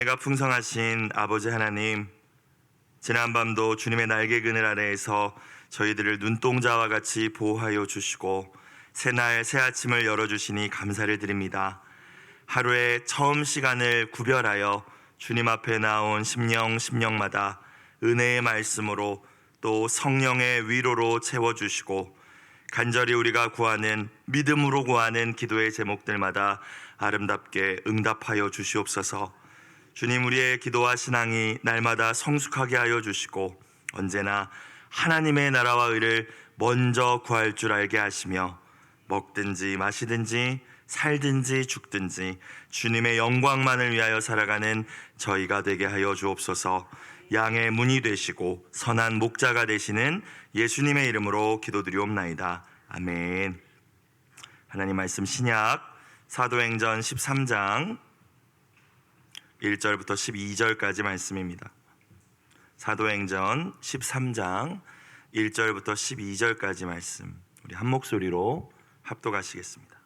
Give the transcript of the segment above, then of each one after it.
내가 풍성하신 아버지 하나님, 지난밤도 주님의 날개 그늘 아래에서 저희들을 눈동자와 같이 보호하여 주시고 새날 새 아침을 열어주시니 감사를 드립니다. 하루의 처음 시간을 구별하여 주님 앞에 나온 심령마다 은혜의 말씀으로 또 성령의 위로로 채워주시고 간절히 우리가 구하는, 믿음으로 구하는 기도의 제목들마다 아름답게 응답하여 주시옵소서. 주님, 우리의 기도와 신앙이 날마다 성숙하게 하여 주시고 언제나 하나님의 나라와 의를 먼저 구할 줄 알게 하시며 먹든지 마시든지 살든지 죽든지 주님의 영광만을 위하여 살아가는 저희가 되게 하여 주옵소서. 양의 문이 되시고 선한 목자가 되시는 예수님의 이름으로 기도드리옵나이다. 아멘. 하나님 말씀 신약 사도행전 13장 1절부터 12절까지 말씀입니다. 사도행전 13장 1절부터 12절까지 말씀, 우리 한 목소리로 합독하시겠습니다.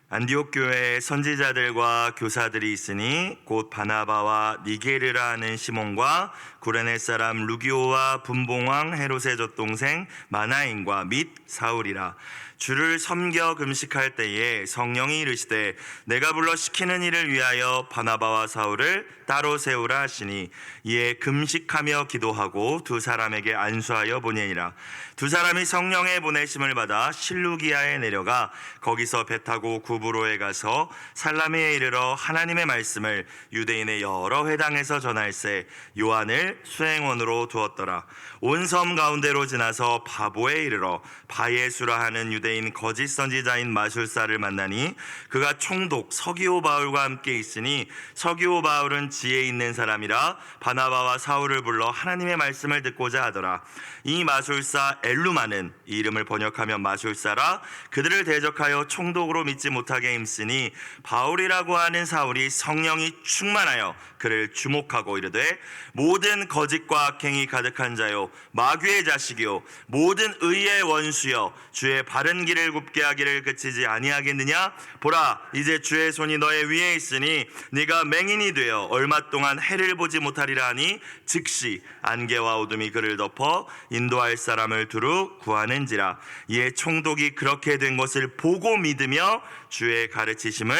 안디옥 교회에 선지자들과 교사들이 있으니 곧 바나바와 니게르라 하는 시몬과 구레네 사람 루기오와 분봉왕 헤롯의 젖동생 마나인과 및 사울이라. 주를 섬겨 금식할 때에 성령이 이르시되 내가 불러 시키는 일을 위하여 바나바와 사울을 따로 세우라 하시니 이에 금식하며 기도하고 두 사람에게 안수하여 보내니라. 두 사람이 성령의 보내심을 받아 실루기아에 내려가 거기서 배 타고 구브로에 가서 살라미에 이르러 하나님의 말씀을 유대인의 여러 회당에서 전할세 요한을 수행원으로 두었더라. 온 섬 가운데로 지나서 바보에 이르러 바예수라 하는 유대인 거짓 선지자인 마술사를 만나니 그가 총독 서기오 바울과 함께 있으니 서기오 바울은 지혜 있는 사람이라 바나바와 사울을 불러 하나님의 말씀을 듣고자 하더라. 이 마술사 엘루마는 이 이름을 번역하면 마술사라 그들을 대적하여 총독으로 믿지 못하게 힘쓰니 바울이라고 하는 사울이 성령이 충만하여 그를 주목하고 이르되 모든 거짓과 악행이 가득한 자요 마귀의 자식이요 모든 의의 원수여 주의 바른 길을 굽게 하기를 그치지 아니하겠느냐. 보라, 이제 주의 손이 너의 위에 있으니 네가 맹인이 되어 얼마 동안 해를 보지 못하리라 하니 즉시 안개와 어둠이 그를 덮어 인도할 사람을 두루 구하는지라. 이에 총독이 그렇게 된 것을 보고 믿으며 주의 가르치심을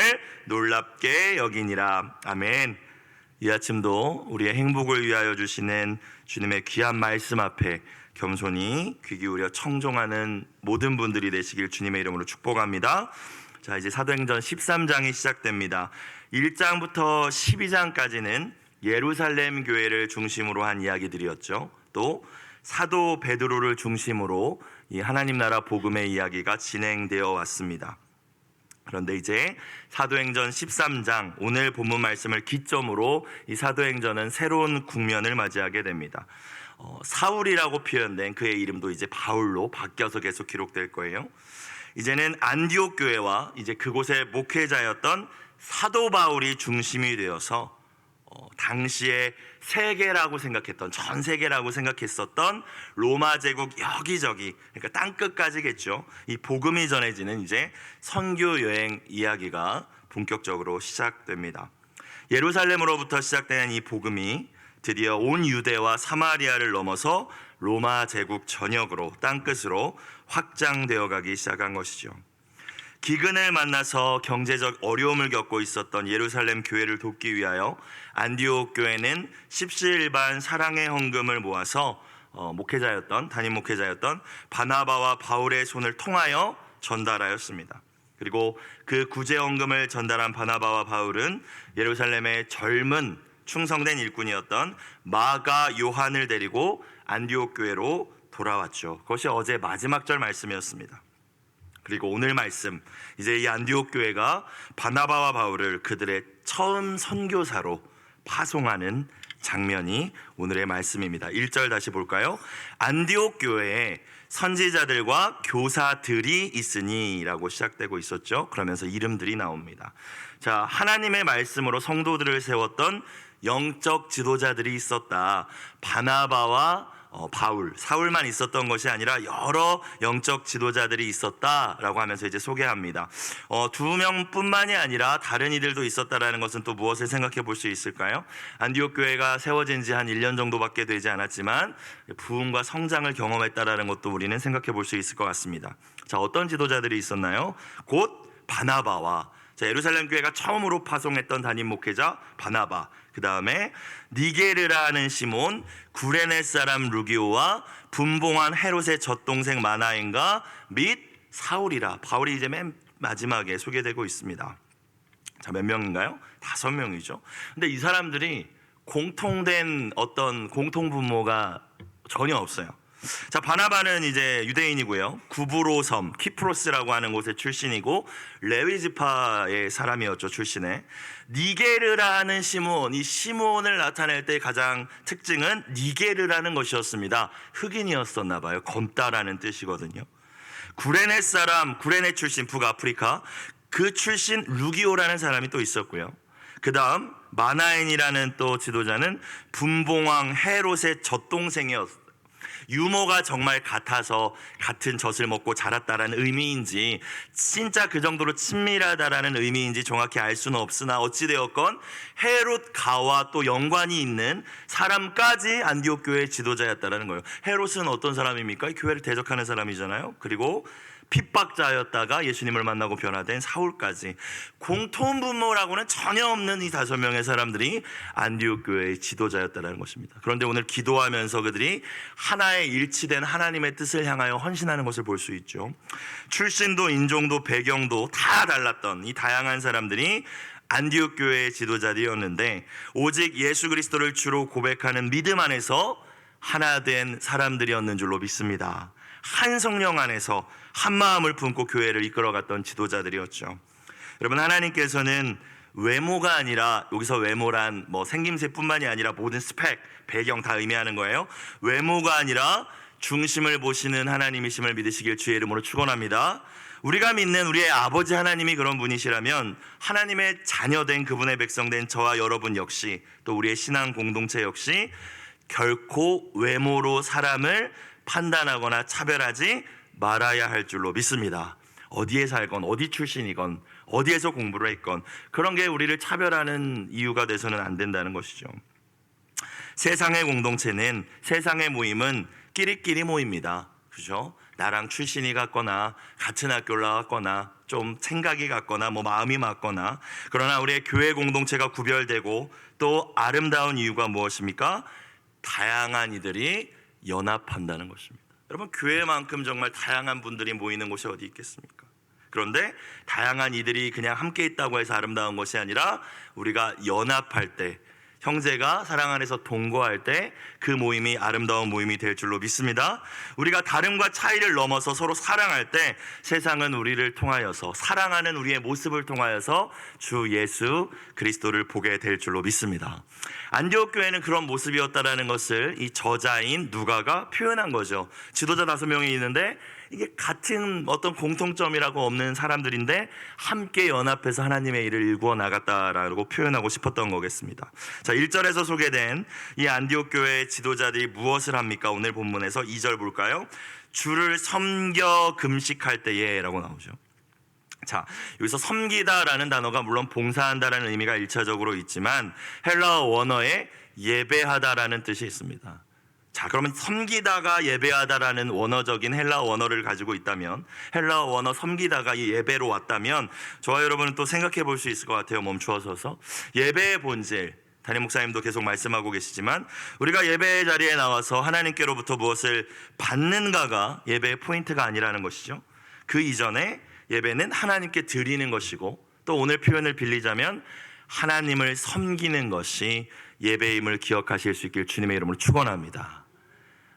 놀랍게 여기니라. 아멘. 이 아침도 우리의 행복을 위하여 주시는 주님의 귀한 말씀 앞에 겸손히 귀 기울여 청종하는 모든 분들이 되시길 주님의 이름으로 축복합니다. 자, 이제 사도행전 13장이 시작됩니다. 1장부터 12장까지는 예루살렘 교회를 중심으로 한 이야기들이었죠. 또 사도 베드로를 중심으로 이 하나님 나라 복음의 이야기가 진행되어 왔습니다. 그런데 이제 사도행전 13장, 오늘 본문 말씀을 기점으로 이 사도행전은 새로운 국면을 맞이하게 됩니다. 사울이라고 표현된 그의 이름도 이제 바울로 바뀌어서 계속 기록될 거예요. 이제는 안디옥 교회와 이제 그곳의 목회자였던 사도 바울이 중심이 되어서 당시에 세계라고 생각했던, 전 세계라고 생각했었던 로마 제국 여기저기, 그러니까 땅끝까지겠죠. 이 복음이 전해지는 이제 선교 여행 이야기가 본격적으로 시작됩니다. 예루살렘으로부터 시작되는 이 복음이 드디어 온 유대와 사마리아를 넘어서 로마 제국 전역으로, 땅끝으로 확장되어 가기 시작한 것이죠. 기근을 만나서 경제적 어려움을 겪고 있었던 예루살렘 교회를 돕기 위하여 안디옥 교회는 십시일반 사랑의 헌금을 모아서 담임 목회자였던 바나바와 바울의 손을 통하여 전달하였습니다. 그리고 그 구제 헌금을 전달한 바나바와 바울은 예루살렘의 젊은 충성된 일꾼이었던 마가 요한을 데리고 안디옥 교회로 돌아왔죠. 그것이 어제 마지막 절 말씀이었습니다. 그리고 오늘 말씀, 이제 이 안디옥 교회가 바나바와 바울을 그들의 처음 선교사로 파송하는 장면이 오늘의 말씀입니다. 1절 다시 볼까요? 안디옥 교회에 선지자들과 교사들이 있으니 라고 시작되고 있었죠. 그러면서 이름들이 나옵니다. 자, 하나님의 말씀으로 성도들을 세웠던 영적 지도자들이 있었다. 바나바와 사울만 있었던 것이 아니라 여러 영적 지도자들이 있었다라고 하면서 이제 소개합니다. 2명뿐만이 아니라 다른 이들도 있었다라는 것은 또 무엇을 생각해 볼 수 있을까요? 안디옥 교회가 세워진 지 한 1년 정도밖에 되지 않았지만 부흥과 성장을 경험했다라는 것도 우리는 생각해 볼 수 있을 것 같습니다. 자, 어떤 지도자들이 있었나요? 곧 바나바와 예루살렘 교회가 처음으로 파송했던 담임 목회자 바나바, 그 다음에 니게르라는 시몬, 구레네 사람 루기오와 분봉한 헤롯의 젖동생 마나엔과 및 사울이라. 바울이 이제 맨 마지막에 소개되고 있습니다. 자, 몇 명인가요? 5명이죠. 근데 이 사람들이 공통된 어떤 공통분모가 전혀 없어요. 자, 바나바는 이제 유대인이고요. 구브로 섬, 키프로스라고 하는 곳의 출신이고 레위 지파의 사람이었죠, 출신에. 니게르라는 시몬, 이 시몬을 나타낼 때 가장 특징은 니게르라는 것이었습니다. 흑인이었었나 봐요. 검다라는 뜻이거든요. 구레네 사람, 구레네 출신 북아프리카, 그 출신 루기오라는 사람이 또 있었고요. 그 다음 마나엔이라는 또 지도자는 분봉왕 헤롯의 젖동생이었어요. 유모가 정말 같아서 같은 젖을 먹고 자랐다라는 의미인지 진짜 그 정도로 친밀하다라는 의미인지 정확히 알 수는 없으나 어찌되었건 헤롯 가와 또 연관이 있는 사람까지 안디옥 교회의 지도자였다라는 거예요. 헤롯은 어떤 사람입니까? 교회를 대적하는 사람이잖아요. 그리고 핍박자였다가 예수님을 만나고 변화된 사울까지 공통분모라고는 전혀 없는 이 5명의 사람들이 안디옥 교회의 지도자였다는 것입니다. 그런데 오늘 기도하면서 그들이 하나의 일치된 하나님의 뜻을 향하여 헌신하는 것을 볼 수 있죠. 출신도 인종도 배경도 다 달랐던 이 다양한 사람들이 안디옥 교회의 지도자들이었는데 오직 예수 그리스도를 주로 고백하는 믿음 안에서 하나 된 사람들이었는 줄로 믿습니다. 한 성령 안에서 한 마음을 품고 교회를 이끌어갔던 지도자들이었죠. 여러분, 하나님께서는 외모가 아니라, 여기서 외모란 생김새뿐만이 아니라 모든 스펙, 배경 다 의미하는 거예요. 외모가 아니라 중심을 보시는 하나님이심을 믿으시길 주의 이름으로 축원합니다. 우리가 믿는 우리의 아버지 하나님이 그런 분이시라면 하나님의 자녀된 그분의 백성된 저와 여러분 역시 또 우리의 신앙 공동체 역시 결코 외모로 사람을 판단하거나 차별하지 말아야 할 줄로 믿습니다. 어디에 살건 어디 출신이건 어디에서 공부를 했건 그런 게 우리를 차별하는 이유가 돼서는 안 된다는 것이죠. 세상의 공동체는, 세상의 모임은 끼리끼리 모입니다. 그죠? 나랑 출신이 같거나 같은 학교를 나왔거나 좀 생각이 같거나 마음이 맞거나, 그러나 우리의 교회 공동체가 구별되고 또 아름다운 이유가 무엇입니까? 다양한 이들이 연합한다는 것입니다. 여러분, 교회만큼 정말 다양한 분들이 모이는 곳이 어디 있겠습니까? 그런데 다양한 이들이 그냥 함께 있다고 해서 아름다운 것이 아니라 우리가 연합할 때, 형제가 사랑 안에서 동거할 때 그 모임이 아름다운 모임이 될 줄로 믿습니다. 우리가 다름과 차이를 넘어서 서로 사랑할 때 세상은 우리를 통하여서, 사랑하는 우리의 모습을 통하여서 주 예수 그리스도를 보게 될 줄로 믿습니다. 안디옥 교회는 그런 모습이었다라는 것을 이 저자인 누가가 표현한 거죠. 지도자 5명이 있는데 이게 같은 어떤 공통점이라고 없는 사람들인데 함께 연합해서 하나님의 일을 일구어 나갔다라고 표현하고 싶었던 거겠습니다. 자, 1절에서 소개된 이 안디옥 교회의 지도자들이 무엇을 합니까? 오늘 본문에서 2절 볼까요? 주를 섬겨 금식할 때에 라고 나오죠. 자, 여기서 섬기다라는 단어가 물론 봉사한다라는 의미가 1차적으로 있지만 헬라어 원어에 예배하다라는 뜻이 있습니다. 자, 그러면 섬기다가 예배하다라는 원어적인 헬라어 원어를 가지고 있다면, 헬라어 원어 섬기다가 이 예배로 왔다면 저와 여러분은 또 생각해 볼 수 있을 것 같아요. 멈추어서서 예배의 본질, 담임 목사님도 계속 말씀하고 계시지만 우리가 예배의 자리에 나와서 하나님께로부터 무엇을 받는가가 예배의 포인트가 아니라는 것이죠. 그 이전에 예배는 하나님께 드리는 것이고 또 오늘 표현을 빌리자면 하나님을 섬기는 것이 예배임을 기억하실 수 있길 주님의 이름으로 축원합니다.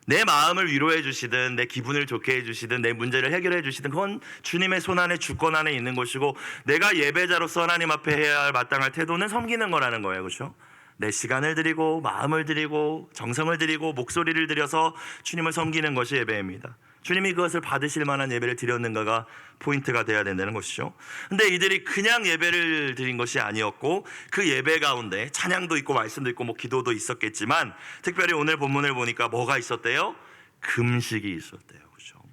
내 마음을 위로해 주시든 내 기분을 좋게 해 주시든 내 문제를 해결해 주시든 그건 주님의 손 안에 주권 안에 있는 것이고, 내가 예배자로서 하나님 앞에 해야 할 마땅할 태도는 섬기는 거라는 거예요. 그렇죠? 내 시간을 드리고 마음을 드리고 정성을 드리고 목소리를 들여서 주님을 섬기는 것이 예배입니다. 주님이 그것을 받으실 만한 예배를 드렸는가가 포인트가 돼야 된다는 것이죠. 근데 이들이 그냥 예배를 드린 것이 아니었고 그 예배 가운데 찬양도 있고 말씀도 있고 뭐 기도도 있었겠지만 특별히 오늘 본문을 보니까 뭐가 있었대요? 금식이 있었대요. 그렇죠?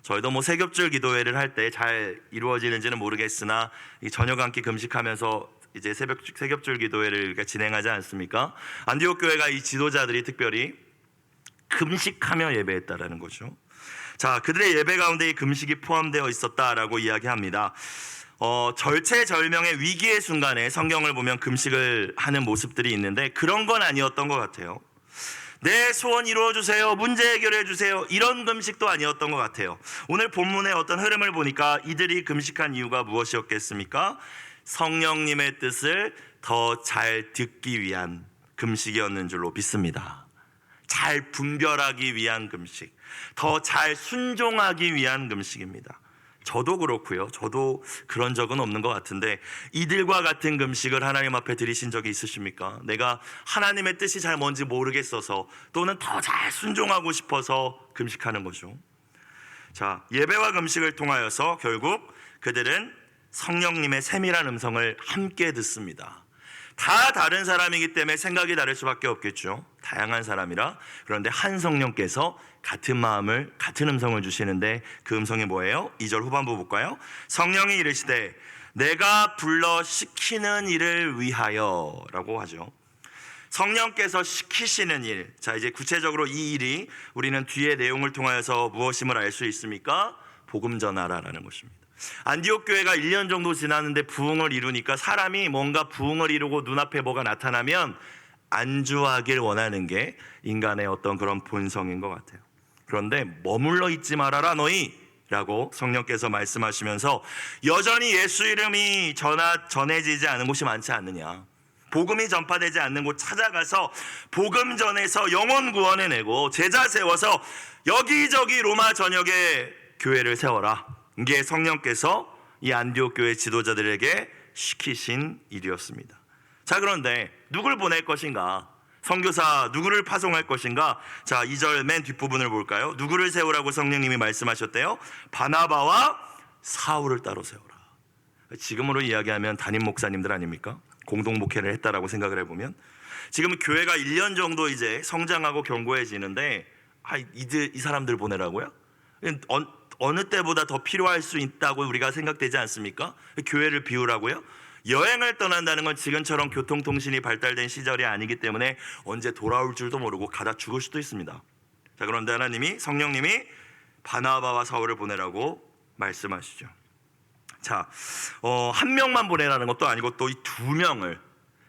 저희도 뭐 세겹줄 기도회를 할 때 잘 이루어지는지는 모르겠으나 이 저녁 한 끼 금식하면서 이제 세겹줄 기도회를 진행하지 않습니까? 안디옥 교회가 이 지도자들이 특별히 금식하며 예배했다라는 거죠. 자, 그들의 예배 가운데 이 금식이 포함되어 있었다라고 이야기합니다. 절체절명의 위기의 순간에 성경을 보면 금식을 하는 모습들이 있는데 그런 건 아니었던 것 같아요. 내 소원 이루어주세요, 문제 해결해 주세요, 이런 금식도 아니었던 것 같아요. 오늘 본문의 어떤 흐름을 보니까 이들이 금식한 이유가 무엇이었겠습니까? 성령님의 뜻을 더 잘 듣기 위한 금식이었는 줄로 믿습니다. 잘 분별하기 위한 금식, 더 잘 순종하기 위한 금식입니다. 저도 그렇고요. 저도 그런 적은 없는 것 같은데 이들과 같은 금식을 하나님 앞에 드리신 적이 있으십니까? 내가 하나님의 뜻이 잘 뭔지 모르겠어서 또는 더 잘 순종하고 싶어서 금식하는 거죠. 자, 예배와 금식을 통하여서 결국 그들은 성령님의 세밀한 음성을 함께 듣습니다. 다 다른 사람이기 때문에 생각이 다를 수밖에 없겠죠. 다양한 사람이라. 그런데 한 성령께서 같은 마음을, 같은 음성을 주시는데 그 음성이 뭐예요? 2절 후반부 볼까요? 성령이 이르시되 내가 불러 시키는 일을 위하여 라고 하죠. 성령께서 시키시는 일. 자, 이제 구체적으로 이 일이 우리는 뒤의 내용을 통하여서 무엇임을 알 수 있습니까? 복음 전하라라는 것입니다. 안디옥 교회가 1년 정도 지났는데 부흥을 이루니까 사람이 뭔가 부흥을 이루고 눈앞에 뭐가 나타나면 안주하길 원하는 게 인간의 어떤 그런 본성인 것 같아요. 그런데 머물러 있지 말아라 너희 라고 성령께서 말씀하시면서 여전히 예수 이름이 전해지지 않은 곳이 많지 않느냐, 복음이 전파되지 않는 곳 찾아가서 복음 전해서 영혼 구원해내고 제자 세워서 여기저기 로마 전역에 교회를 세워라. 이게 성령께서 이 안디옥 교회 지도자들에게 시키신 일이었습니다. 자, 그런데 누굴 보낼 것인가? 선교사 누구를 파송할 것인가? 자, 2절 맨 뒷부분을 볼까요? 누구를 세우라고 성령님이 말씀하셨대요? 바나바와 사울을 따로 세우라. 지금으로 이야기하면 담임 목사님들 아닙니까? 공동 목회를 했다라고 생각을 해보면 지금 교회가 1년 정도 이제 성장하고 견고해지는데 이 사람들 보내라고요? 어느 때보다 더 필요할 수 있다고 우리가 생각되지 않습니까? 교회를 비우라고요? 여행을 떠난다는 건 지금처럼 교통통신이 발달된 시절이 아니기 때문에 언제 돌아올 줄도 모르고 가다 죽을 수도 있습니다. 자, 그런데 하나님이, 성령님이 바나바와 사울을 보내라고 말씀하시죠. 자, 한 명만 보내라는 것도 아니고 또 이 두 명을,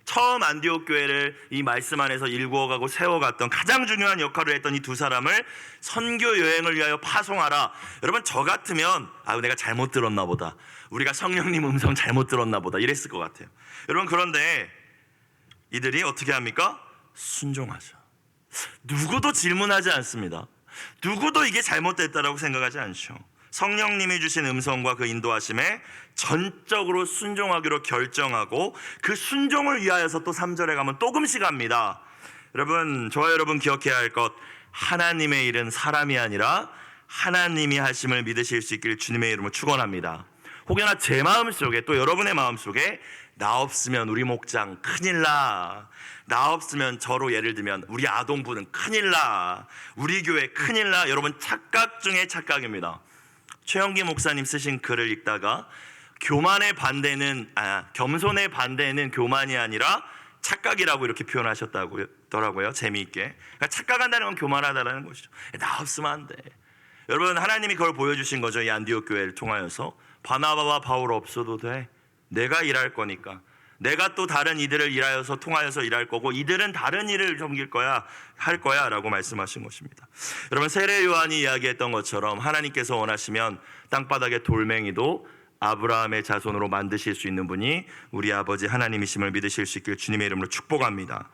처음 안디옥 교회를 이 말씀 안에서 일구어가고 세워갔던 가장 중요한 역할을 했던 이 두 사람을 선교 여행을 위하여 파송하라. 여러분, 저 같으면 내가 잘못 들었나 보다, 우리가 성령님 음성 잘못 들었나 보다 이랬을 것 같아요. 여러분, 그런데 이들이 어떻게 합니까? 순종하죠. 누구도 질문하지 않습니다. 누구도 이게 잘못됐다라고 생각하지 않죠. 성령님이 주신 음성과 그 인도하심에 전적으로 순종하기로 결정하고 그 순종을 위하여서 또 3절에 가면 또 금식합니다. 여러분, 저와 여러분 기억해야 할 것, 하나님의 일은 사람이 아니라 하나님이 하심을 믿으실 수 있기를 주님의 이름으로 축원합니다. 혹여나 제 마음속에 또 여러분의 마음속에 나 없으면 우리 목장 큰일 나, 나 없으면 저로 예를 들면 우리 아동부는 큰일 나, 우리 교회 큰일 나, 여러분 착각 중에 착각입니다. 최영기 목사님 쓰신 글을 읽다가 교만의 반대는 겸손의 반대는 교만이 아니라 착각이라고 이렇게 표현하셨더라고요. 재미있게. 그러니까 착각한다는 건 교만하다는 것이죠. 나 없으면 안 돼. 여러분, 하나님이 그걸 보여주신 거죠. 이 안디옥 교회를 통하여서 바나바와 바울 없어도 돼. 내가 일할 거니까. 내가 또 다른 이들을 일하여서 통하여서 일할 거고 이들은 다른 일을 섬길 거야, 할 거야 라고 말씀하신 것입니다. 여러분, 세례 요한이 이야기했던 것처럼 하나님께서 원하시면 땅바닥에 돌멩이도 아브라함의 자손으로 만드실 수 있는 분이 우리 아버지 하나님이심을 믿으실 수 있길 주님의 이름으로 축복합니다.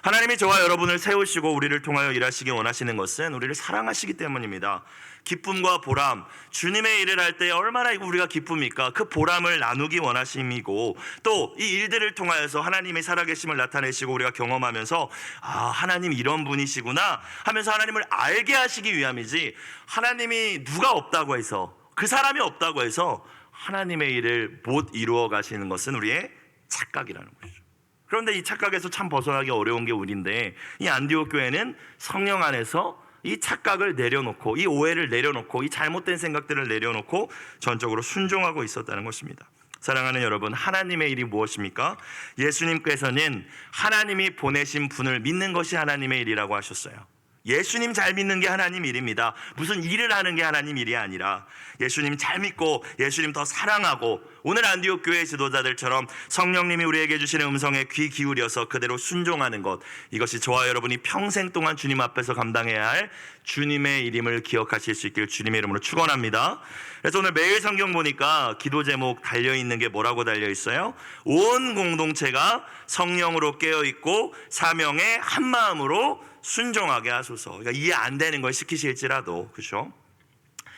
하나님이 저와 여러분을 세우시고 우리를 통하여 일하시기 원하시는 것은 우리를 사랑하시기 때문입니다. 기쁨과 보람, 주님의 일을 할 때 얼마나 우리가 기쁩니까? 그 보람을 나누기 원하심이고, 또 이 일들을 통하여서 하나님의 살아계심을 나타내시고 우리가 경험하면서 하나님 이런 분이시구나 하면서 하나님을 알게 하시기 위함이지, 하나님이 누가 없다고 해서, 그 사람이 없다고 해서 하나님의 일을 못 이루어 가시는 것은 우리의 착각이라는 것이죠. 그런데 이 착각에서 참 벗어나기 어려운 게 우리인데, 이 안디옥 교회는 성령 안에서 이 착각을 내려놓고, 이 오해를 내려놓고, 이 잘못된 생각들을 내려놓고 전적으로 순종하고 있었다는 것입니다. 사랑하는 여러분, 하나님의 일이 무엇입니까? 예수님께서는 하나님이 보내신 분을 믿는 것이 하나님의 일이라고 하셨어요. 예수님 잘 믿는 게 하나님 일입니다. 무슨 일을 하는 게 하나님 일이 아니라 예수님 잘 믿고 예수님 더 사랑하고, 오늘 안디옥 교회 지도자들처럼 성령님이 우리에게 주시는 음성에 귀 기울여서 그대로 순종하는 것, 이것이 저와 여러분이 평생 동안 주님 앞에서 감당해야 할 주님의 일임을 기억하실 수 있길 주님의 이름으로 축원합니다. 그래서 오늘 매일 성경 보니까 기도 제목 달려있는 게 뭐라고 달려있어요? 온 공동체가 성령으로 깨어있고 사명에 한마음으로 순종하게 하소서. 그러니까 이해 안 되는 걸 시키실지라도, 그렇죠?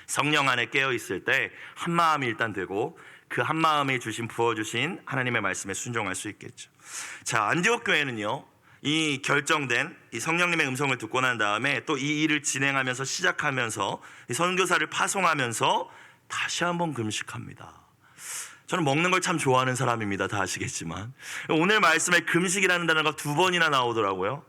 성령 안에 깨어 있을 때 한 마음이 일단 되고, 그 한 마음이 부어주신 하나님의 말씀에 순종할 수 있겠죠. 자, 안디옥 교회는요, 이 결정된 이 성령님의 음성을 듣고 난 다음에 또 이 일을 진행하면서, 시작하면서 이 선교사를 파송하면서 다시 한번 금식합니다. 저는 먹는 걸 참 좋아하는 사람입니다. 다 아시겠지만 오늘 말씀에 금식이라는 단어가 2번이나 나오더라고요.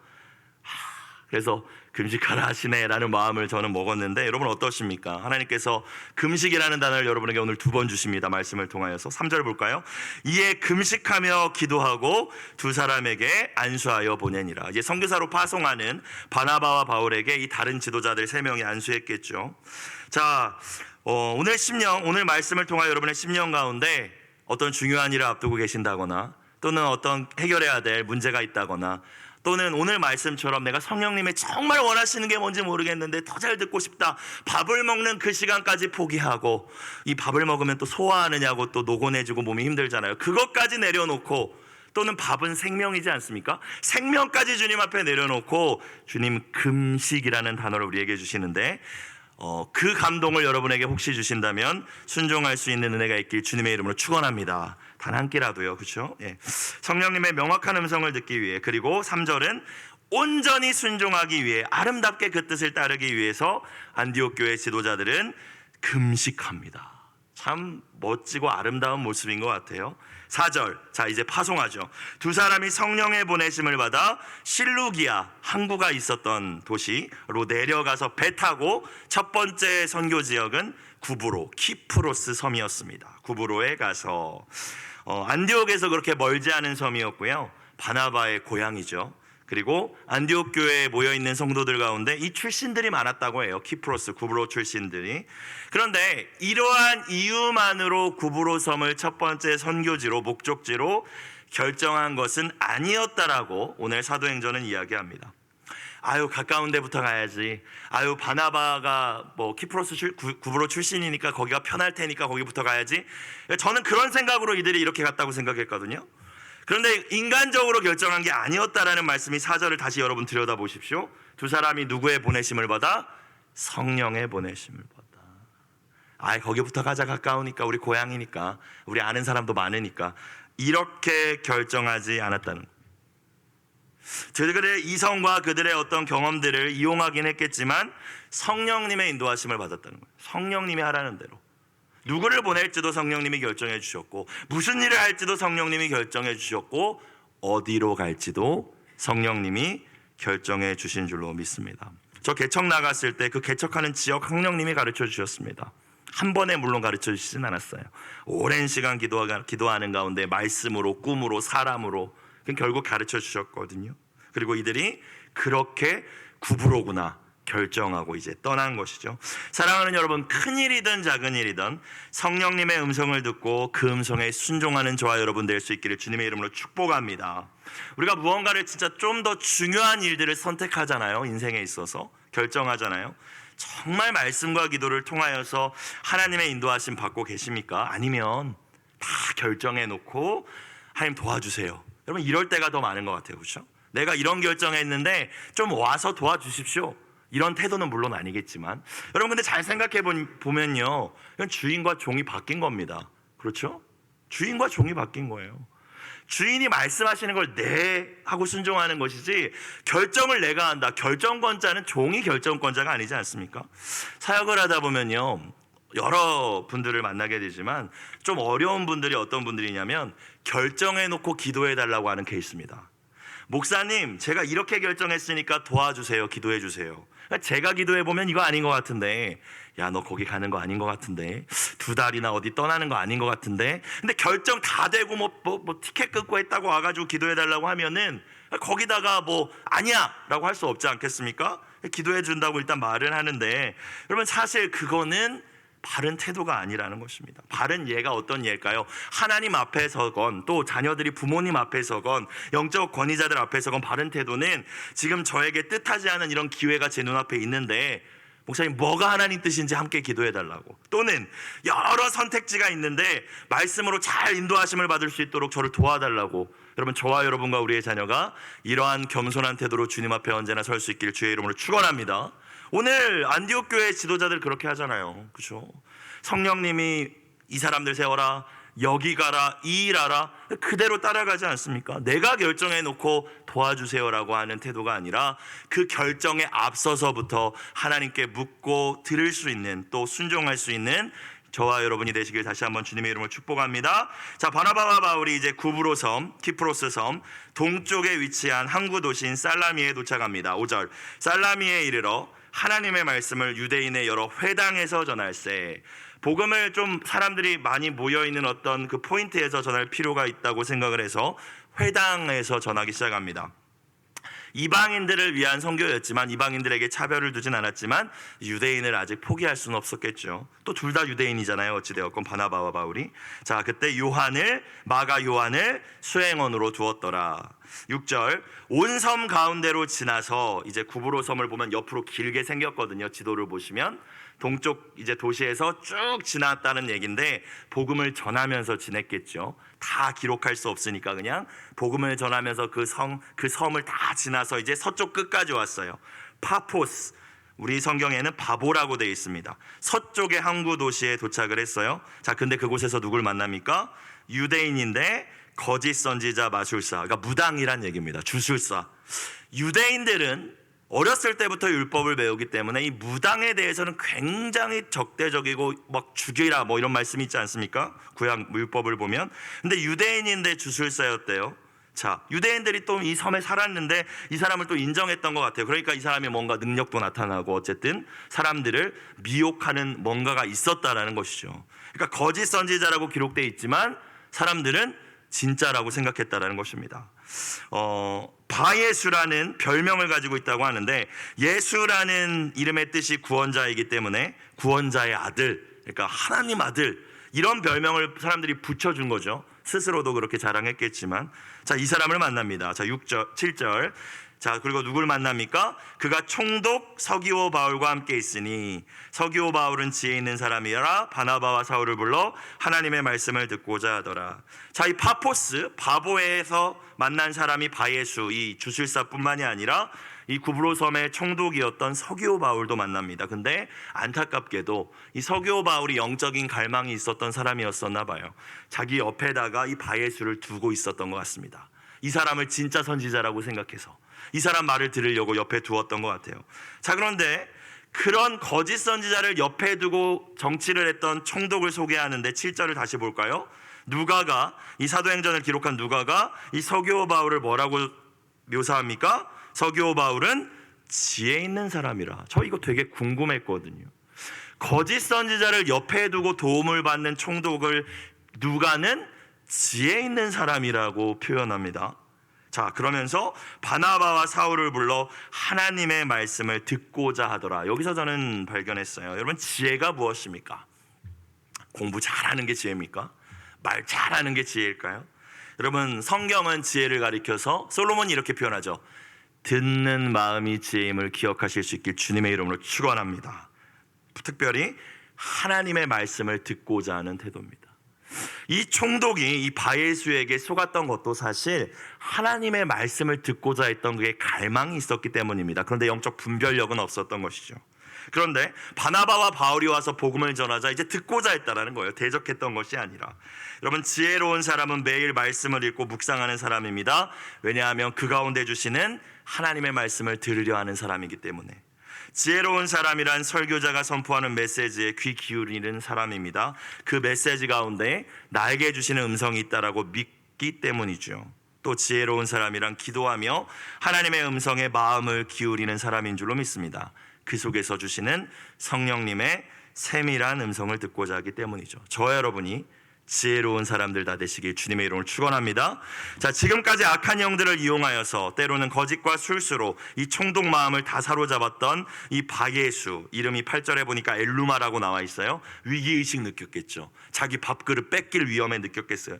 그래서 금식하라 하시네 라는 마음을 저는 먹었는데, 여러분 어떠십니까? 하나님께서 금식이라는 단어를 여러분에게 오늘 2번 주십니다. 말씀을 통하여서 3절 볼까요? 이에 금식하며 기도하고 두 사람에게 안수하여 보내니라. 이제 선교사로 파송하는 바나바와 바울에게 이 다른 지도자들 3명이 안수했겠죠. 자, 오늘 심령, 오늘 말씀을 통하여 여러분의 심령 가운데 어떤 중요한 일을 앞두고 계신다거나, 또는 어떤 해결해야 될 문제가 있다거나, 또는 오늘 말씀처럼 내가 성령님의 정말 원하시는 게 뭔지 모르겠는데 더 잘 듣고 싶다, 밥을 먹는 그 시간까지 포기하고, 이 밥을 먹으면 또 소화하느냐고 또 노곤해지고 몸이 힘들잖아요. 그것까지 내려놓고, 또는 밥은 생명이지 않습니까? 생명까지 주님 앞에 내려놓고 주님 금식이라는 단어를 우리에게 주시는데, 그 감동을 여러분에게 혹시 주신다면 순종할 수 있는 은혜가 있길 주님의 이름으로 축원합니다. 단 한 끼라도요, 그렇죠? 예. 성령님의 명확한 음성을 듣기 위해, 그리고 3절은 온전히 순종하기 위해, 아름답게 그 뜻을 따르기 위해서 안디옥 교회 지도자들은 금식합니다. 참 멋지고 아름다운 모습인 것 같아요. 4절, 자 이제 파송하죠. 두 사람이 성령의 보내심을 받아 실루기아, 항구가 있었던 도시로 내려가서 배 타고, 첫 번째 선교 지역은 구브로, 키프로스 섬이었습니다. 구브로에 가서 안디옥에서 그렇게 멀지 않은 섬이었고요, 바나바의 고향이죠. 그리고 안디옥 교회에 모여있는 성도들 가운데 이 출신들이 많았다고 해요. 키프로스, 구브로 출신들이. 그런데 이러한 이유만으로 구브로 섬을 첫 번째 선교지로, 목적지로 결정한 것은 아니었다라고 오늘 사도행전은 이야기합니다. 가까운 데부터 가야지. 바나바가 키프로스 구브로 출신이니까 거기가 편할 테니까 거기부터 가야지. 저는 그런 생각으로 이들이 이렇게 갔다고 생각했거든요. 그런데 인간적으로 결정한 게 아니었다라는 말씀이 4절을 다시 여러분 들여다보십시오. 두 사람이 누구의 보내심을 받아? 성령의 보내심을 받아. 거기부터 가자, 가까우니까, 우리 고향이니까, 우리 아는 사람도 많으니까, 이렇게 결정하지 않았다는 거예요. 그들의 이성과 그들의 어떤 경험들을 이용하긴 했겠지만 성령님의 인도하심을 받았다는 거예요. 성령님이 하라는 대로. 누구를 보낼지도 성령님이 결정해 주셨고, 무슨 일을 할지도 성령님이 결정해 주셨고, 어디로 갈지도 성령님이 결정해 주신 줄로 믿습니다. 저 개척 나갔을 때 그 개척하는 지역 성령님이 가르쳐 주셨습니다. 한 번에 물론 가르쳐 주시진 않았어요. 오랜 시간 기도하는 가운데 말씀으로, 꿈으로, 사람으로 결국 가르쳐 주셨거든요. 그리고 이들이 그렇게 구브로구나 결정하고 이제 떠난 것이죠. 사랑하는 여러분, 큰 일이든 작은 일이든 성령님의 음성을 듣고 그 음성에 순종하는 저와 여러분 될 수 있기를 주님의 이름으로 축복합니다. 우리가 무언가를 진짜 좀 더 중요한 일들을 선택하잖아요. 인생에 있어서 결정하잖아요. 정말 말씀과 기도를 통하여서 하나님의 인도하심 받고 계십니까? 아니면 다 결정해 놓고 하나님 도와주세요. 여러분 이럴 때가 더 많은 것 같아요. 그렇죠? 내가 이런 결정했는데 좀 와서 도와주십시오. 이런 태도는 물론 아니겠지만 여러분 근데 잘 생각해 보면요. 주인과 종이 바뀐 겁니다. 그렇죠? 주인과 종이 바뀐 거예요. 주인이 말씀하시는 걸 네 하고 순종하는 것이지 결정을 내가 한다. 결정권자는 종이 결정권자가 아니지 않습니까? 사역을 하다 보면요. 여러 분들을 만나게 되지만 좀 어려운 분들이 어떤 분들이냐면 결정해놓고 기도해달라고 하는 케이스입니다. 목사님 제가 이렇게 결정했으니까 도와주세요. 기도해주세요. 제가 기도해보면 이거 아닌 것 같은데 야 너 거기 가는 거 아닌 것 같은데 2달이나 어디 떠나는 거 아닌 것 같은데 근데 결정 다 되고 뭐 티켓 끊고 했다고 와가지고 기도해달라고 하면은 거기다가 뭐 아니야 라고 할 수 없지 않겠습니까? 기도해 준다고 일단 말은 하는데 여러분 사실 그거는 바른 태도가 아니라는 것입니다. 바른 예가 어떤 예일까요? 하나님 앞에서건 또 자녀들이 부모님 앞에서건 영적 권위자들 앞에서건 바른 태도는 지금 저에게 뜻하지 않은 이런 기회가 제 눈앞에 있는데 목사님 뭐가 하나님 뜻인지 함께 기도해달라고 또는 여러 선택지가 있는데 말씀으로 잘 인도하심을 받을 수 있도록 저를 도와달라고 여러분 저와 여러분과 우리의 자녀가 이러한 겸손한 태도로 주님 앞에 언제나 설 수 있기를 주의 이름으로 축원합니다. 오늘 안디옥 교회 지도자들 그렇게 하잖아요. 그렇죠? 성령님이 이 사람들 세워라, 여기 가라, 이 일하라 그대로 따라가지 않습니까? 내가 결정해 놓고 도와주세요라고 하는 태도가 아니라 그 결정에 앞서서부터 하나님께 묻고 들을 수 있는 또 순종할 수 있는 저와 여러분이 되시길 다시 한번 주님의 이름으로 축복합니다. 자, 바나바와 바울이 이제 구브로 섬, 키프로스 섬 동쪽에 위치한 항구 도시인 살라미에 도착합니다. 5절 살라미에 이르러 하나님의 말씀을 유대인의 여러 회당에서 전할세. 복음을 좀 사람들이 많이 모여있는 어떤 그 포인트에서 전할 필요가 있다고 생각을 해서 회당에서 전하기 시작합니다. 이방인들을 위한 선교였지만 이방인들에게 차별을 두진 않았지만 유대인을 아직 포기할 수는 없었겠죠. 또 둘 다 유대인이잖아요. 어찌되었건 바나바와 바울이. 자, 그때 마가 요한을 수행원으로 두었더라. 6절 온 섬 가운데로 지나서 이제 구브로 섬을 보면 옆으로 길게 생겼거든요. 지도를 보시면 동쪽 이제 도시에서 쭉 지났다는 얘기인데 복음을 전하면서 지냈겠죠. 다 기록할 수 없으니까 그냥 복음을 전하면서 그 섬을 다 지나서 이제 서쪽 끝까지 왔어요. 파포스, 우리 성경에는 바보라고 되어 있습니다. 서쪽의 항구 도시에 도착을 했어요. 자, 근데 그곳에서 누굴 만납니까? 유대인인데 거짓 선지자 마술사, 그러니까 무당이란 얘기입니다. 주술사. 유대인들은 어렸을 때부터 율법을 배우기 때문에 이 무당에 대해서는 굉장히 적대적이고 막 죽이라 뭐 이런 말씀이 있지 않습니까? 구약 율법을 보면. 근데 유대인인데 주술사였대요. 자, 유대인들이 또 이 섬에 살았는데 이 사람을 또 인정했던 것 같아요. 그러니까 이 사람이 뭔가 능력도 나타나고 어쨌든 사람들을 미혹하는 뭔가가 있었다라는 것이죠. 그러니까 거짓 선지자라고 기록되어 있지만 사람들은 진짜라고 생각했다라는 것입니다. 바예수라는 별명을 가지고 있다고 하는데 예수라는 이름의 뜻이 구원자이기 때문에 구원자의 아들, 그러니까 하나님 아들 이런 별명을 사람들이 붙여준 거죠. 스스로도 그렇게 자랑했겠지만 자, 이 사람을 만납니다. 자, 7절 자, 그리고 누굴 만납니까? 그가 총독 서기오 바울과 함께 있으니 서기오 바울은 지혜 있는 사람이라 바나바와 사울을 불러 하나님의 말씀을 듣고자 하더라. 자, 이 파포스 바보에서 만난 사람이 바예수 이 주술사뿐만이 아니라 이 구브로 섬의 총독이었던 서기오 바울도 만납니다. 근데 안타깝게도 이 서기오 바울이 영적인 갈망이 있었던 사람이었었나 봐요. 자기 옆에다가 이 바예수를 두고 있었던 것 같습니다. 이 사람을 진짜 선지자라고 생각해서 이 사람 말을 들으려고 옆에 두었던 것 같아요. 자, 그런데 그런 거짓 선지자를 옆에 두고 정치를 했던 총독을 소개하는데 7절을 다시 볼까요? 누가가 이 사도행전을 기록한 누가가 이 서기오 바울을 뭐라고 묘사합니까? 서기오 바울은 지혜 있는 사람이라. 저 이거 되게 궁금했거든요. 거짓 선지자를 옆에 두고 도움을 받는 총독을 누가는 지혜 있는 사람이라고 표현합니다. 자, 그러면서 바나바와 사울을 불러 하나님의 말씀을 듣고자 하더라. 여기서 저는 발견했어요. 여러분, 지혜가 무엇입니까? 공부 잘하는 게 지혜입니까? 말 잘하는 게 지혜일까요? 여러분, 성경은 지혜를 가리켜서 솔로몬이 이렇게 표현하죠. 듣는 마음이 지혜임을 기억하실 수 있길 주님의 이름으로 축원합니다. 특별히 하나님의 말씀을 듣고자 하는 태도입니다. 이 총독이 이 바예수에게 속았던 것도 사실 하나님의 말씀을 듣고자 했던 그의 갈망이 있었기 때문입니다. 그런데 영적 분별력은 없었던 것이죠. 그런데 바나바와 바울이 와서 복음을 전하자 이제 듣고자 했다라는 거예요. 대적했던 것이 아니라. 여러분, 지혜로운 사람은 매일 말씀을 읽고 묵상하는 사람입니다. 왜냐하면 그 가운데 주시는 하나님의 말씀을 들으려 하는 사람이기 때문에. 지혜로운 사람이란 설교자가 선포하는 메시지에 귀 기울이는 사람입니다. 그 메시지 가운데 나에게 주시는 음성이 있다라고 믿기 때문이죠. 또 지혜로운 사람이란 기도하며 하나님의 음성에 마음을 기울이는 사람인 줄로 믿습니다. 그 속에서 주시는 성령님의 세밀한 음성을 듣고자 하기 때문이죠. 저와 여러분이 지혜로운 사람들 다 되시길 주님의 이름으로 축원합니다. 자, 지금까지 악한 영들을 이용하여서 때로는 거짓과 술수로 이 총독 마음을 다 사로잡았던 이 바예수, 이름이 8절에 보니까 엘루마라고 나와 있어요. 위기의식 느꼈겠죠. 자기 밥그릇 뺏길 위험에 느꼈겠죠.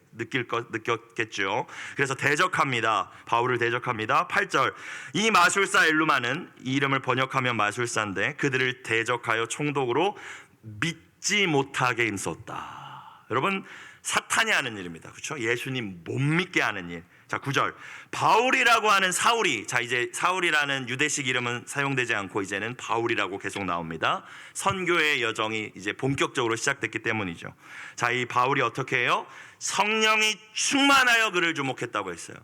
그래서 대적합니다. 바울을 대적합니다. 8절, 이 마술사 엘루마는, 이 이름을 번역하면 마술사인데 그들을 대적하여 총독으로 믿지 못하게 힘썼다. 여러분, 사탄이 하는 일입니다. 그렇죠? 예수님 못 믿게 하는 일. 자, 9절. 바울이라고 하는 사울이, 자, 이제 사울이라는 유대식 이름은 사용되지 않고 이제는 바울이라고 계속 나옵니다. 선교의 여정이 이제 본격적으로 시작됐기 때문이죠. 자, 이 바울이 어떻게 해요? 성령이 충만하여 그를 주목했다고 했어요.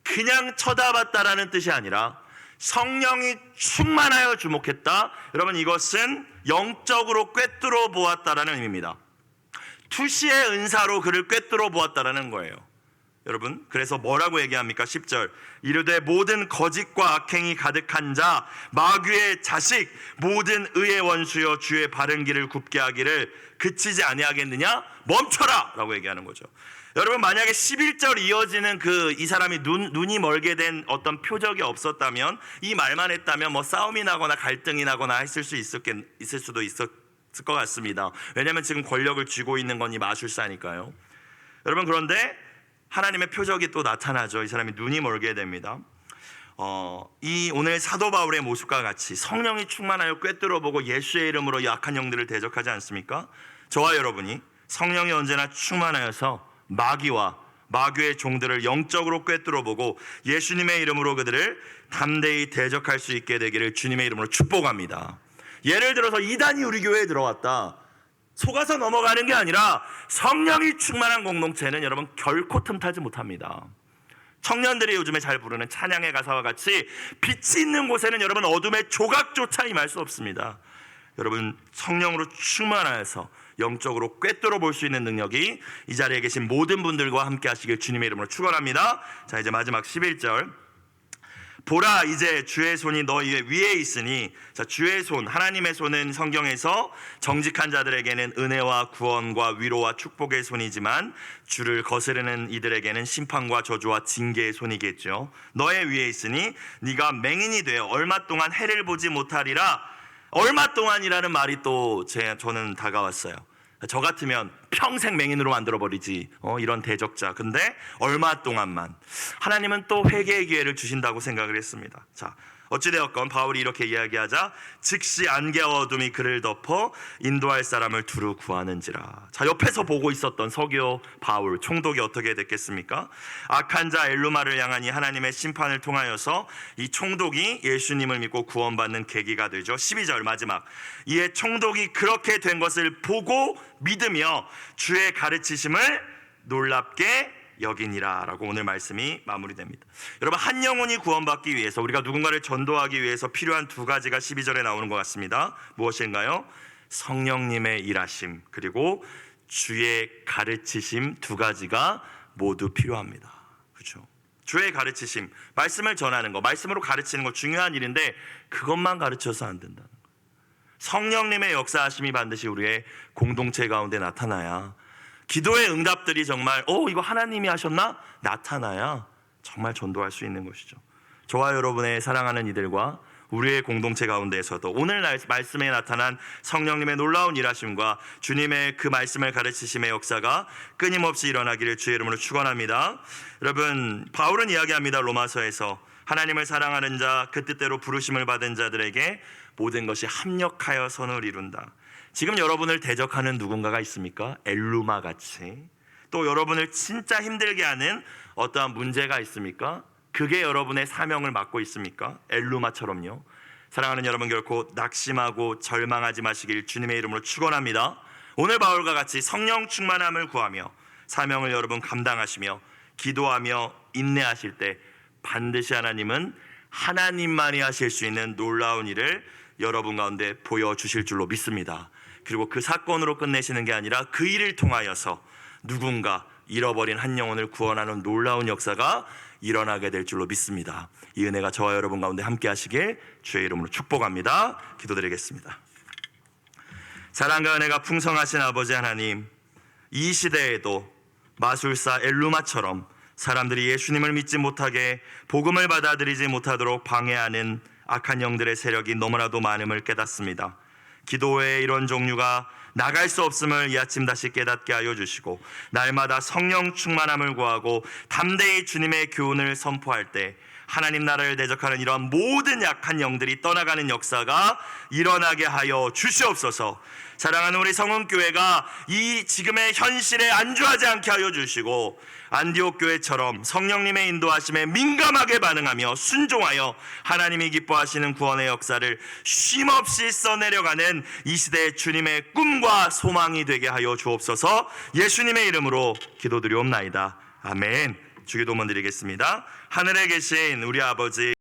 그냥 쳐다봤다라는 뜻이 아니라 성령이 충만하여 주목했다. 여러분, 이것은 영적으로 꿰뚫어 보았다라는 의미입니다. 투시의 은사로 그를 꿰뚫어 보았다라는 거예요. 여러분, 그래서 뭐라고 얘기합니까? 10절, 이르되 모든 거짓과 악행이 가득한 자, 마귀의 자식, 모든 의의 원수여 주의 바른 길을 굽게 하기를 그치지 아니하겠느냐? 멈춰라! 라고 얘기하는 거죠. 여러분, 만약에 11절 이어지는 이 사람이 눈이 멀게 된 어떤 표적이 없었다면, 이 말만 했다면 뭐 싸움이 나거나 갈등이 나거나 있을 수도 있을 것 같습니다. 왜냐하면 지금 권력을 쥐고 있는 건 이 마술사니까요. 여러분, 그런데 하나님의 표적이 또 나타나죠. 이 사람이 눈이 멀게 됩니다. 이 오늘 사도 바울의 모습과 같이 성령이 충만하여 꿰뚫어 보고 예수의 이름으로 약한 영들을 대적하지 않습니까? 저와 여러분이 성령이 언제나 충만하여서 마귀의 종들을 영적으로 꿰뚫어 보고 예수님의 이름으로 그들을 담대히 대적할 수 있게 되기를 주님의 이름으로 축복합니다. 예를 들어서 이단이 우리 교회에 들어왔다. 속아서 넘어가는 게 아니라 성령이 충만한 공동체는 여러분 결코 틈타지 못합니다. 청년들이 요즘에 잘 부르는 찬양의 가사와 같이 빛이 있는 곳에는 여러분 어둠의 조각조차 임할 수 없습니다. 여러분, 성령으로 충만하여서 영적으로 꿰뚫어 볼 수 있는 능력이 이 자리에 계신 모든 분들과 함께 하시길 주님의 이름으로 축원합니다. 자, 이제 마지막 11절. 보라, 이제 주의 손이 너희 위에 있으니. 자, 주의 손, 하나님의 손은 성경에서 정직한 자들에게는 은혜와 구원과 위로와 축복의 손이지만 주를 거스르는 이들에게는 심판과 저주와 징계의 손이겠죠. 너의 위에 있으니 네가 맹인이 되어 얼마 동안 해를 보지 못하리라. 얼마 동안이라는 말이 또 저는 다가왔어요. 저 같으면 평생 맹인으로 만들어버리지, 이런 대적자. 근데 얼마 동안만. 하나님은 또 회개의 기회를 주신다고 생각을 했습니다. 자, 어찌되었건 바울이 이렇게 이야기하자 즉시 안개와 어둠이 그를 덮어 인도할 사람을 두루 구하는지라. 자, 옆에서 보고 있었던 서기오 바울 총독이 어떻게 됐겠습니까? 악한 자 엘루마를 향한 이 하나님의 심판을 통하여서 이 총독이 예수님을 믿고 구원받는 계기가 되죠. 12절 마지막. 이에 총독이 그렇게 된 것을 보고 믿으며 주의 가르치심을 놀랍게 여기니라 라고 오늘 말씀이 마무리됩니다. 여러분, 한 영혼이 구원받기 위해서, 우리가 누군가를 전도하기 위해서 필요한 두 가지가 12절에 나오는 것 같습니다. 무엇인가요? 성령님의 일하심, 그리고 주의 가르치심, 두 가지가 모두 필요합니다. 그렇죠? 주의 가르치심, 말씀을 전하는 거, 말씀으로 가르치는 거 중요한 일인데 그것만 가르쳐서 안 된다는 거. 성령님의 역사하심이 반드시 우리의 공동체 가운데 나타나야, 기도의 응답들이 정말 이거 하나님이 하셨나? 나타나야 정말 전도할 수 있는 것이죠. 저와 여러분의 사랑하는 이들과 우리의 공동체 가운데에서도 오늘 말씀에 나타난 성령님의 놀라운 일하심과 주님의 그 말씀을 가르치심의 역사가 끊임없이 일어나기를 주의 이름으로 축원합니다. 여러분, 바울은 이야기합니다. 로마서에서 하나님을 사랑하는 자, 그 뜻대로 부르심을 받은 자들에게 모든 것이 합력하여 선을 이룬다. 지금 여러분을 대적하는 누군가가 있습니까? 엘루마 같이. 또 여러분을 진짜 힘들게 하는 어떠한 문제가 있습니까? 그게 여러분의 사명을 맡고 있습니까? 엘루마처럼요. 사랑하는 여러분, 결코 낙심하고 절망하지 마시길 주님의 이름으로 축원합니다. 오늘 바울과 같이 성령 충만함을 구하며 사명을 여러분 감당하시며 기도하며 인내하실 때 반드시 하나님은 하나님만이 하실 수 있는 놀라운 일을 여러분 가운데 보여주실 줄로 믿습니다. 그리고 그 사건으로 끝내시는 게 아니라 그 일을 통하여서 누군가 잃어버린 한 영혼을 구원하는 놀라운 역사가 일어나게 될 줄로 믿습니다. 이 은혜가 저와 여러분 가운데 함께 하시길 주의 이름으로 축복합니다. 기도드리겠습니다. 사랑과 은혜가 풍성하신 아버지 하나님, 이 시대에도 마술사 엘루마처럼 사람들이 예수님을 믿지 못하게 복음을 받아들이지 못하도록 방해하는 악한 영들의 세력이 너무나도 많음을 깨닫습니다. 기도회의 이런 종류가 나갈 수 없음을 이 아침 다시 깨닫게 하여 주시고, 날마다 성령 충만함을 구하고 담대히 주님의 교훈을 선포할 때 하나님 나라를 대적하는 이러한 모든 약한 영들이 떠나가는 역사가 일어나게 하여 주시옵소서. 사랑하는 우리 성은교회가 이 지금의 현실에 안주하지 않게 하여 주시고, 안디옥 교회처럼 성령님의 인도하심에 민감하게 반응하며 순종하여 하나님이 기뻐하시는 구원의 역사를 쉼없이 써내려가는 이 시대의 주님의 꿈과 소망이 되게 하여 주옵소서. 예수님의 이름으로 기도드리옵나이다. 아멘. 주기도문 드리겠습니다. 하늘에 계신 우리 아버지,